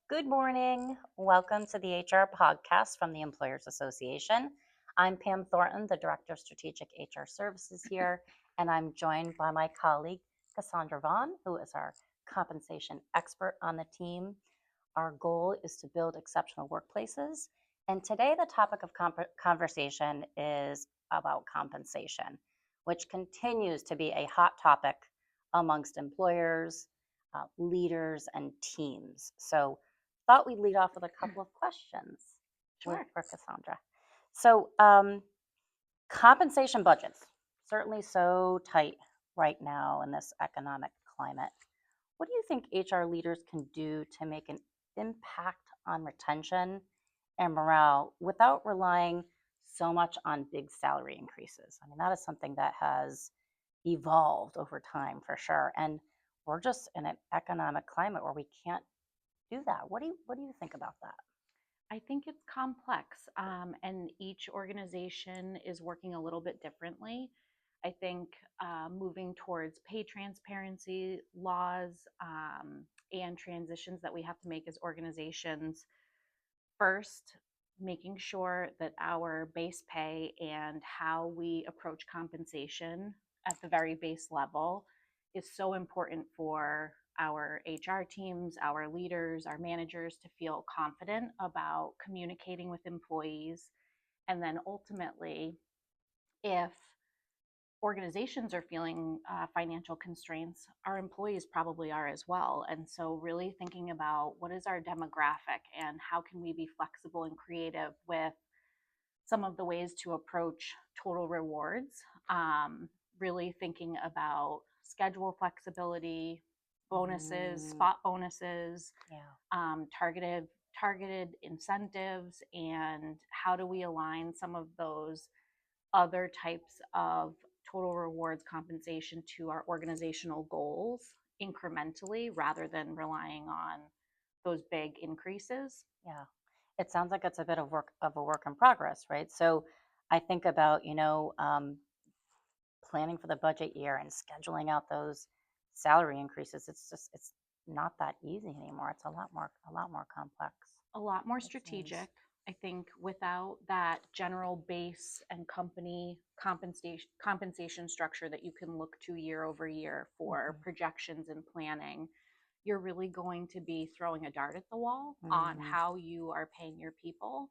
Good morning. Welcome to the HR podcast from the Employers Association. I'm Pam Thornton, the Director of Strategic HR Services here, and I'm joined by my colleague, Cassandra Vaughan, who is our compensation expert on the team. Our goal is to build exceptional workplaces. And today, the topic of conversation is about compensation, which continues to be a hot topic amongst employers, leaders, and teams. So, thought we'd lead off with a couple of questions Sure. for Cassandra. So, compensation budgets, certainly so tight right now in this economic climate. What do you think HR leaders can do to make an impact on retention and morale without relying so much on big salary increases? I mean, that is something that has evolved over time for sure. And we're just in an economic climate where we can't do that. What do you think about that? I think it's complex, and each organization is working a little bit differently. I think moving towards pay transparency laws and transitions that we have to make as organizations. First, making sure that our base pay and how we approach compensation at the very base level is so important for our HR teams, our leaders, our managers to feel confident about communicating with employees. And then ultimately, if organizations are feeling financial constraints, our employees probably are as well. And so, really thinking about what is our demographic and how can we be flexible and creative with some of the ways to approach total rewards. Really thinking about schedule flexibility, bonuses, Mm, spot bonuses, yeah. targeted incentives, and how do we align some of those other types of total rewards compensation to our organizational goals incrementally rather than relying on those big increases. Yeah. It sounds like it's a bit of a work in progress, right? So I think about, planning for the budget year and scheduling out those salary increases. It's not that easy anymore. It's a lot more complex, A lot more it seems. strategic. I think without that general base and company compensation structure that you can look to year over year for Hmm. projections and planning, you're really going to be throwing a dart at the wall on Hmm. how you are paying your people,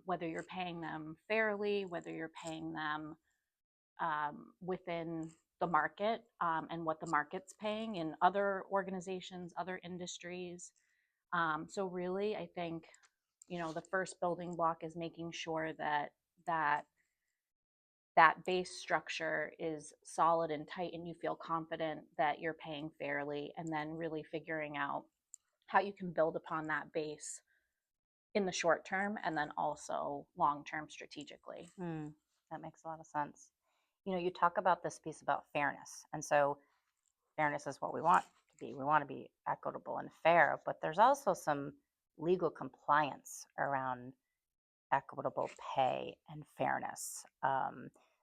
whether you're paying them fairly, whether you're paying them within the market and what the market's paying in other organizations, other industries. So really, I think the first building block is making sure that that base structure is solid and tight, and you feel confident that you're paying fairly, and then really figuring out how you can build upon that base in the short term and then also long term strategically. Hmm. That makes a lot of sense. You talk about this piece about fairness. And so fairness is what we want to be. We want to be equitable and fair, but there's also some legal compliance around equitable pay and fairness.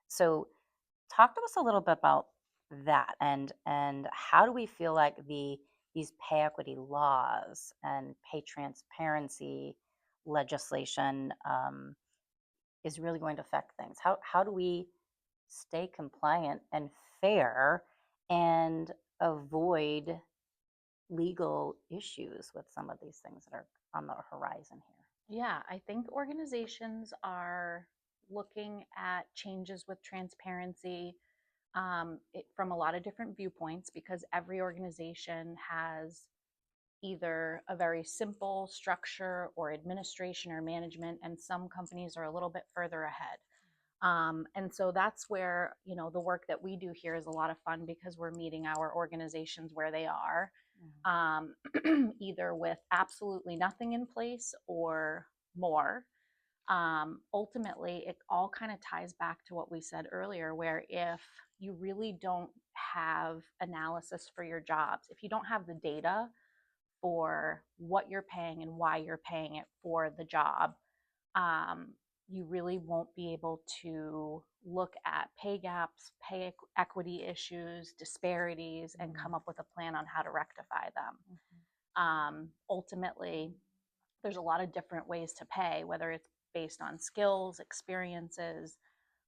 So talk to us a little bit about that and how do we feel like these pay equity laws and pay transparency legislation is really going to affect things. How do we stay compliant and fair and avoid legal issues with some of these things that are on the horizon here? Yeah, I think organizations are looking at changes with transparency from a lot of different viewpoints because every organization has either a very simple structure or administration or management, and some companies are a little bit further ahead. And so that's where, the work that we do here is a lot of fun because we're meeting our organizations where they are, Mm. either with absolutely nothing in place or more. Ultimately, it all kind of ties back to what we said earlier, where if you really don't have analysis for your jobs, if you don't have the data for what you're paying and why you're paying it for the job, um, you really won't be able to look at pay gaps, equity issues, disparities, and Mm. come up with a plan on how to rectify them. Ultimately, there's a lot of different ways to pay, whether it's based on skills, experiences,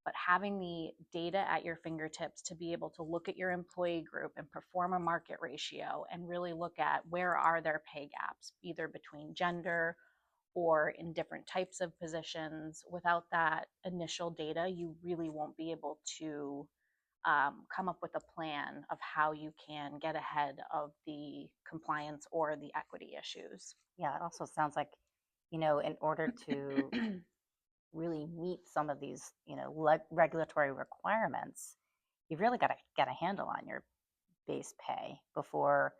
but having the data at your fingertips to be able to look at your employee group and perform a market ratio and really look at where are their pay gaps, either between gender or in different types of positions. Without that initial data, you really won't be able to come up with a plan of how you can get ahead of the compliance or the equity issues. Yeah, it also sounds like, in order to really meet some of these, regulatory requirements, you've really got to get a handle on your base pay before,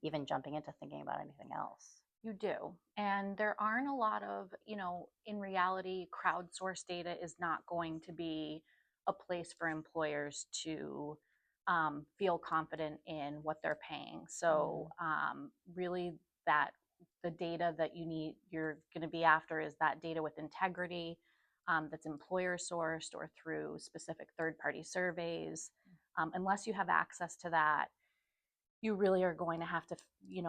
even jumping into thinking about anything else. You do. And there aren't a lot of, in reality, crowdsourced data is not going to be a place for employers to feel confident in what they're paying. So, Mm, really, that the data that you're going to be after is that data with integrity, that's employer sourced or through specific third party surveys. Unless you have access to that, you really are going to have to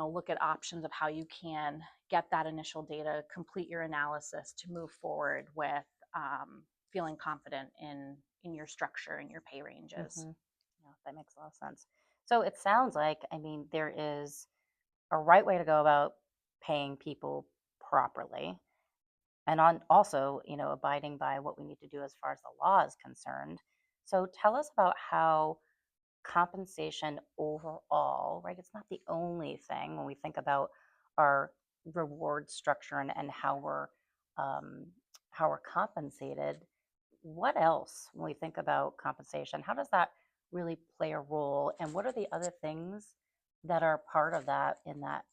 look at options of how you can get that initial data, complete your analysis to move forward with feeling confident in your structure and your pay ranges. hmm Yeah, that makes a lot of sense. So it sounds like, I mean, there is a right way to go about paying people properly, and on also, abiding by what we need to do as far as the law is concerned. So tell us about how compensation overall, right? It's not the only thing when we think about our reward structure and um, how we're compensated. What else, when we think about compensation, how does that really play a role? And what are the other things that are part of that in that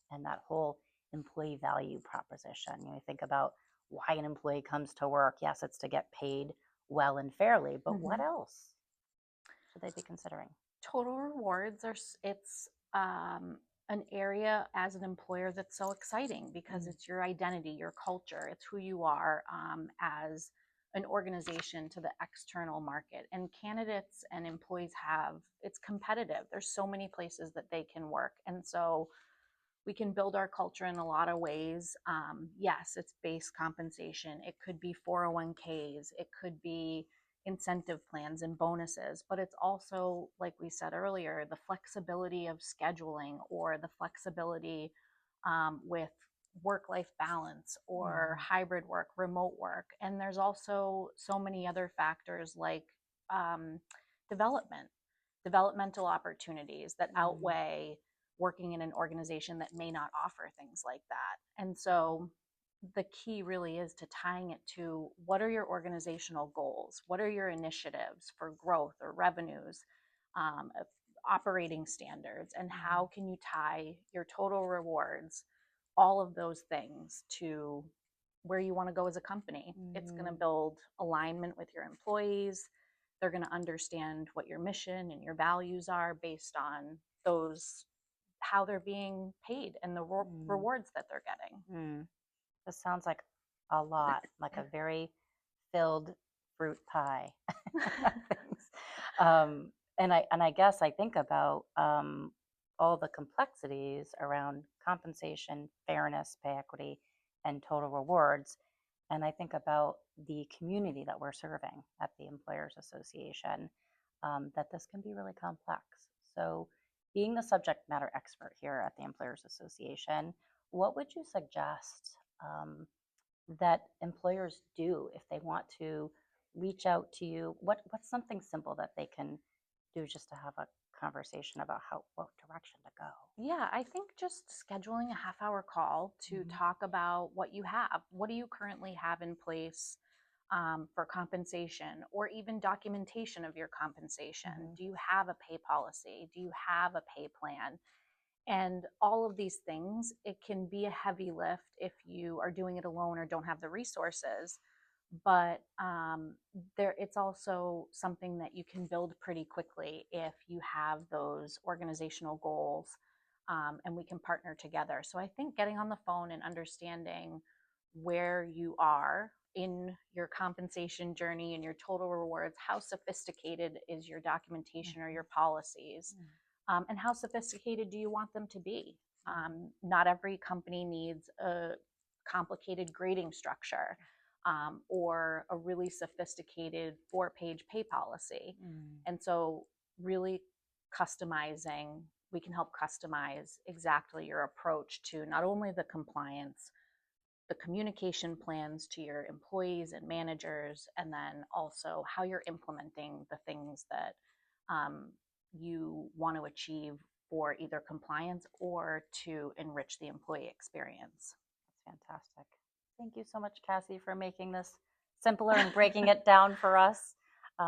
whole employee value proposition? Think about why an employee comes to work. Yes, it's to get paid well and fairly, but what Mhm. else should they be considering? Total rewards it's an area as an employer that's so exciting because Mm, it's your identity, your culture, it's who you are as an organization to the external market. And candidates and employees have, it's competitive, there's so many places that they can work, and so we can build our culture in a lot of ways. Yes, it's base compensation. It could be 401ks. It could be incentive plans and bonuses. But it's also, like we said earlier, the flexibility of scheduling or the flexibility with work life balance or mhm, hybrid work, remote work. And there's also so many other factors like um, development, developmental opportunities that mm, outweigh working in an organization that may not offer things like that. And so the key really is to tying it to what are your organizational goals? What are your initiatives for growth or revenues, operating standards, and mhm, how can you tie your total rewards, all of those things, to where you want to go as a company? It's going to mhm, build alignment with your employees. They're going to understand what your mission and your values are based on those, how they're being paid and the mm, rewards that they're getting. mm. This sounds like a lot, like a very filled fruit pie of things. And I guess I think about all the complexities around compensation, fairness, pay equity, and total rewards. And I think about the community that we're serving at the Employers Association, that this can be really complex. So, being the subject matter expert here at the Employers Association, what would you suggest that employers do if they want to reach out to you? What's something simple that they can do just to have a conversation about what direction to go? Yeah, I think just scheduling a half-hour call to Hmm. talk about what you have. What do you currently have in place for compensation or even documentation of your compensation? Hmm. Do you have a pay policy? Do you have a pay plan? And all of these things, it can be a heavy lift if you are doing it alone or don't have the resources. But it's also something that you can build pretty quickly if you have those organizational goals, and we can partner together. So I think getting on the phone and understanding where you are in your compensation journey and your total rewards, how sophisticated is your documentation or Hmm. your policies, and how sophisticated do you want them to be? Not every company needs a complicated grading structure or a really sophisticated 4-page pay policy. Mm. And so, really customizing, we can help customize exactly your approach to not only the compliance, the communication plans to your employees and managers, and then also how you're implementing the things that um, you want to achieve for either compliance or to enrich the employee experience. That's fantastic. Thank you so much, Cassie, for making this simpler and breaking it down for us.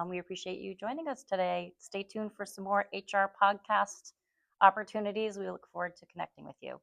We appreciate you joining us today. Stay tuned for some more HR podcast opportunities. We look forward to connecting with you.